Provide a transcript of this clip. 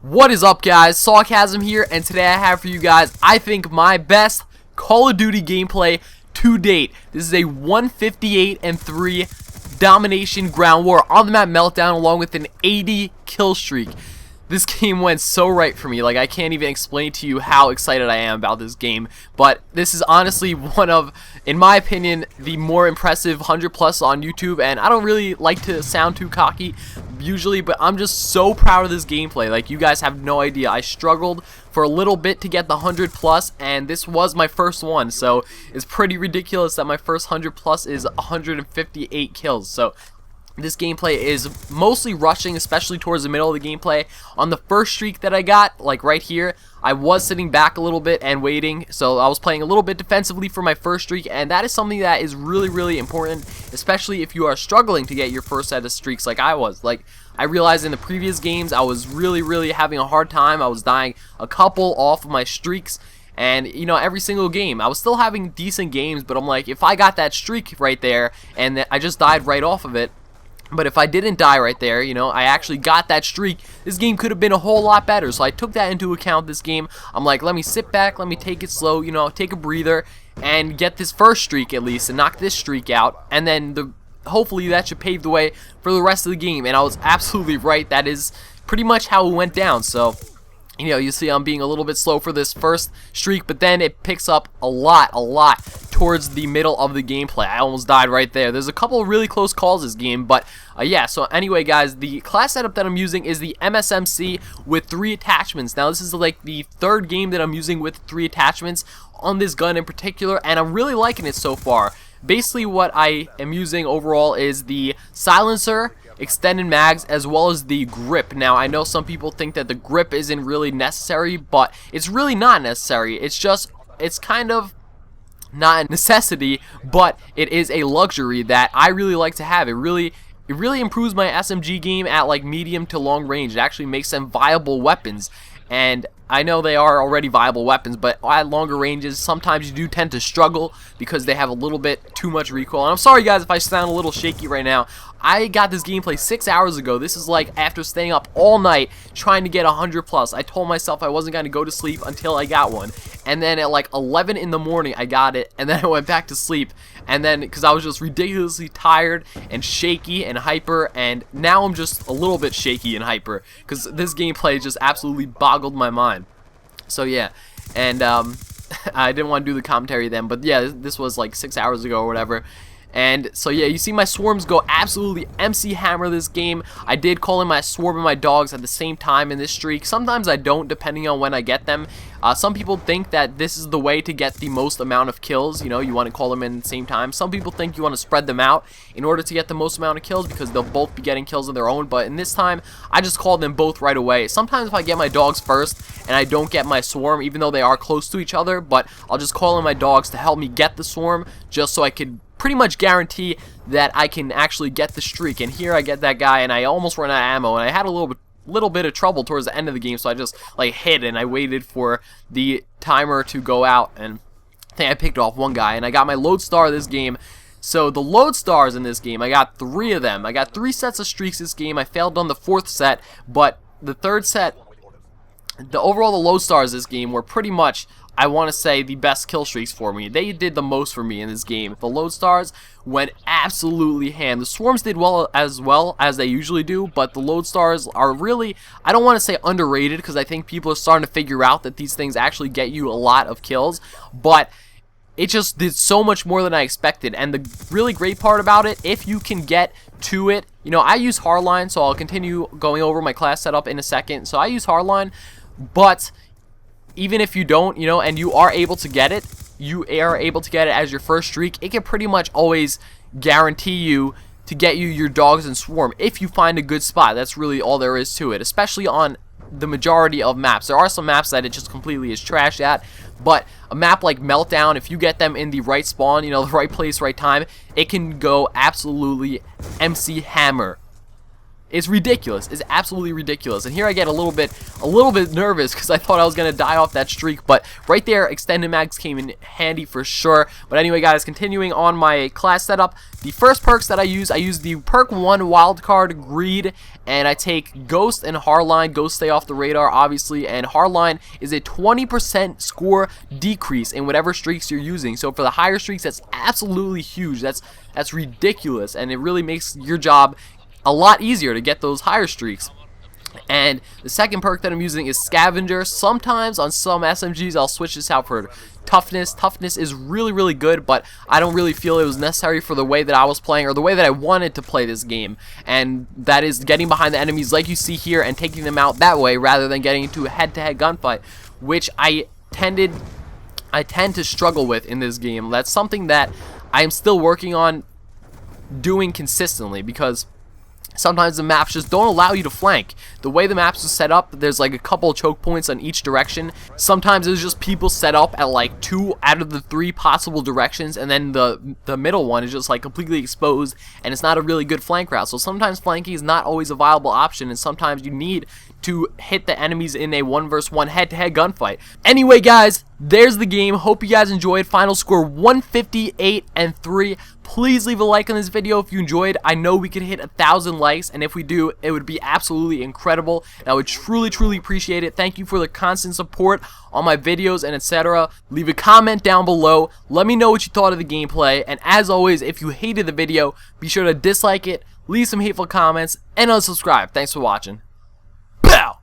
What is up, guys? Sarcasm here, and today I have for you guys, I think, my best Call of Duty gameplay to date. This is a 158-3 domination ground war on the map Meltdown, along with an 80 kill streak. This game went so right for me. Like, I can't even explain to you how excited I am about this game. But this is honestly one of, in my opinion, the more impressive 100+ on YouTube. And I don't really like to sound too cocky usually, but I'm just so proud of this gameplay. Like, you guys have no idea. I struggled for a little bit to get the 100+, and this was my first one. So it's pretty ridiculous that my first 100+ is 158 kills. So this gameplay is mostly rushing, especially towards the middle of the gameplay. On the first streak that I got, like right here, I was sitting back a little bit and waiting, so I was playing a little bit defensively for my first streak, and that is something that is really important, especially if you are struggling to get your first set of streaks like I was. Like, I realized in the previous games I was really having a hard time. I was dying a couple off of my streaks, and you know, every single game I was still having decent games, but I'm like, if I got that streak right there and I just died right off of it, but if I didn't die right there, you know, I actually got that streak, this game could have been a whole lot better. So I took that into account this game. I'm like, let me sit back, let me take it slow, you know, take a breather, and get this first streak at least, and knock this streak out, and then hopefully that should pave the way for the rest of the game. And I was absolutely right. That is pretty much how it went down. So, you know, you see I'm being a little bit slow for this first streak, but then it picks up a lot towards the middle of the gameplay. I almost died right there. There's a couple of really close calls this game, but yeah, so anyway, guys, the class setup that I'm using is the MSMC with 3 attachments. Now, this is like the third game that I'm using with 3 attachments on this gun in particular, and I'm really liking it so far. Basically, what I am using overall is the silencer, extended mags, as well as the grip. Now, I know some people think that the grip isn't really necessary, but it's really not necessary. It's kind of not a necessity, but it is a luxury that I really like to have. It really improves my SMG game at like medium to long range. It actually makes them viable weapons, and I know they are already viable weapons, but at longer ranges, sometimes you do tend to struggle because they have a little bit too much recoil. And I'm sorry, guys, if I sound a little shaky right now. I got this gameplay 6 hours ago. This is like after staying up all night trying to get 100+. I told myself I wasn't going to go to sleep until I got one. And then at like 11 in the morning, I got it. And then I went back to sleep. And then, because I was just ridiculously tired and shaky and hyper. And now I'm just a little bit shaky and hyper, because this gameplay just absolutely boggled my mind. So yeah, and I didn't want to do the commentary then, but yeah, this was like 6 hours ago or whatever. And so yeah, you see my swarms go absolutely MC hammer this game. I did call in my swarm and my dogs at the same time in this streak. Sometimes I don't, depending on when I get them. Some people think that this is the way to get the most amount of kills. You know, you want to call them in at the same time. Some people think you want to spread them out in order to get the most amount of kills, because they'll both be getting kills of their own. But in this time, I just called them both right away. Sometimes if I get my dogs first and I don't get my swarm, even though they are close to each other, but I'll just call in my dogs to help me get the swarm, just so I could pretty much guarantee that I can actually get the streak. And here I get that guy, and I almost run out of ammo, and I had a little bit of trouble towards the end of the game, so I just like hid and I waited for the timer to go out, and I think I picked off one guy, and I got my load star this game. So the load stars in this game, I got 3 of them. I got 3 sets of streaks this game. I failed on the 4th set, but the 3rd set, the load stars this game were pretty much, I want to say, the best kill streaks for me. They did the most for me in this game. The load stars went absolutely ham. The swarms did well as they usually do, but the load stars are really, I don't want to say underrated, because I think people are starting to figure out that these things actually get you a lot of kills, but it just did so much more than I expected. And the really great part about it, if you can get to it, you know, I use hardline, so I'll continue going over my class setup in a second. So I use hardline, but even if you don't, you know, and you are able to get it, as your first streak, it can pretty much always guarantee you to get you your dogs and swarm if you find a good spot. That's really all there is to it, especially on the majority of maps. There are some maps that it just completely is trashed at, but a map like Meltdown, if you get them in the right spawn, you know, the right place, right time, it can go absolutely MC hammer. It's ridiculous. It's absolutely ridiculous. And here I get a little bit nervous because I thought I was gonna die off that streak. But right there, extended mags came in handy for sure. But anyway, guys, continuing on my class setup, the first perks that I use the perk 1 wildcard greed, and I take Ghost and Hardline. Ghost stay off the radar, obviously, and Hardline is a 20% score decrease in whatever streaks you're using. So for the higher streaks, that's absolutely huge. That's ridiculous, and it really makes your job a lot easier to get those higher streaks. And the second perk that I'm using is Scavenger. Sometimes on some SMGs I'll switch this out for Toughness. Toughness is really good, but I don't really feel it was necessary for the way that I was playing, or the way that I wanted to play this game, and that is getting behind the enemies like you see here and taking them out that way rather than getting into a head-to-head gunfight, which I tend to struggle with in this game. That's something that I am still working on doing consistently, because sometimes the maps just don't allow you to flank. The way the maps are set up, there's like a couple choke points on each direction. Sometimes there's just people set up at like 2 out of the 3 possible directions, and then the middle one is just like completely exposed, and it's not a really good flank route. So sometimes flanking is not always a viable option, and sometimes you need to hit the enemies in a 1 vs 1 head-to-head gunfight. Anyway, guys, there's the game. Hope you guys enjoyed. Final score 158-3. Please leave a like on this video if you enjoyed. I know we could hit 1,000 likes, and if we do, it would be absolutely incredible, and I would truly appreciate it. Thank you for the constant support on my videos and etc. Leave a comment down below. Let me know what you thought of the gameplay, and as always, if you hated the video, be sure to dislike it, leave some hateful comments, and unsubscribe. Thanks for watching. Pow!